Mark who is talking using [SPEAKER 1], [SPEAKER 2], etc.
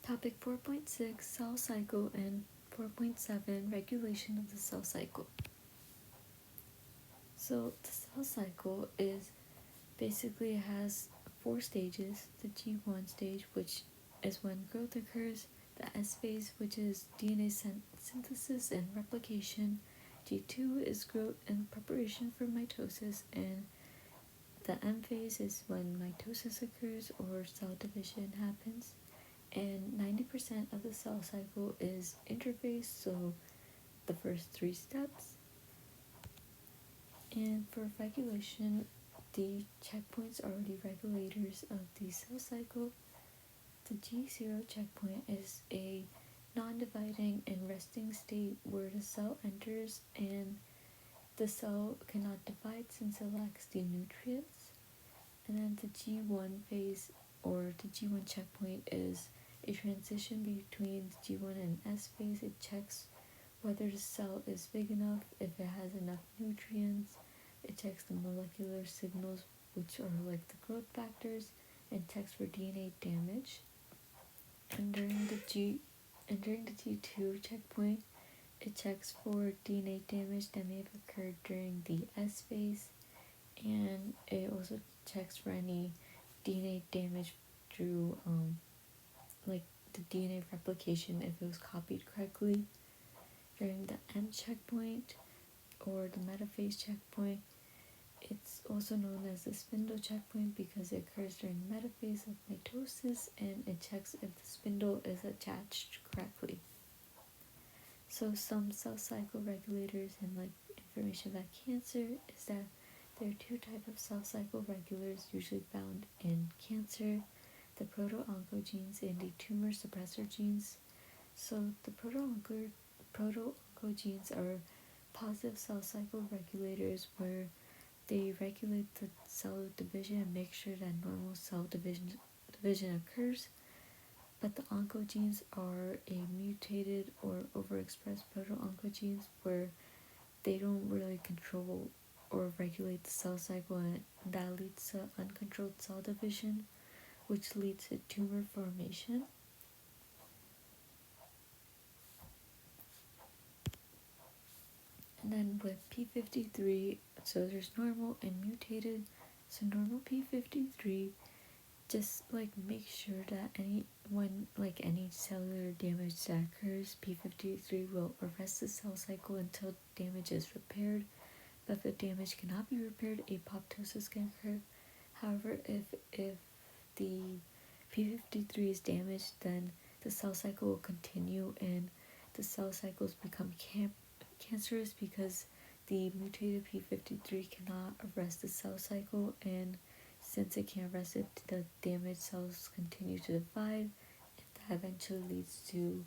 [SPEAKER 1] Topic 4.6 Cell Cycle and 4.7 Regulation of the Cell Cycle. So the cell cycle is basically has 4 stages. The G1 stage, which is when growth occurs, the S phase, which is DNA synthesis and replication, G2 is growth and preparation for mitosis, and the M phase is when mitosis occurs or cell division happens. And 90% of the cell cycle is interphase, so the first 3 steps. And for regulation, the checkpoints are the regulators of the cell cycle. The G0 checkpoint is a non-dividing and resting state where the cell enters and the cell cannot divide since it lacks the nutrients. And then the G1 phase or the G1 checkpoint is a transition between the G1 and S phase. It checks whether the cell is big enough, if it has enough nutrients. It checks the molecular signals, which are like the growth factors, and checks for DNA damage. And during the G2 checkpoint, it checks for DNA damage that may have occurred during the S phase, and it also checks for any DNA damage through like the DNA replication if it was copied correctly. During the M checkpoint or the metaphase checkpoint, it's also known as the spindle checkpoint because it occurs during metaphase of mitosis, and it checks if the spindle is attached correctly. So some cell cycle regulators and like information about cancer is that there are 2 types of cell cycle regulators usually found in cancer: the proto-oncogenes and the tumor suppressor genes. So the proto-oncogenes are positive cell cycle regulators where they regulate the cell division and make sure that normal cell division occurs. But the oncogenes are a mutated or overexpressed proto-oncogenes where they don't really control or regulate the cell cycle, and that leads to uncontrolled cell division, which leads to tumor formation. And then with P53, so there's normal and mutated. So normal P53 just like make sure that any cellular damage that occurs, P53 will arrest the cell cycle until damage is repaired. But if the damage cannot be repaired, apoptosis can occur. However, if the P53 is damaged, then the cell cycle will continue and the cell cycles become cancerous because the mutated P53 cannot arrest the cell cycle, and since it can't arrest it, the damaged cells continue to divide, and that eventually leads to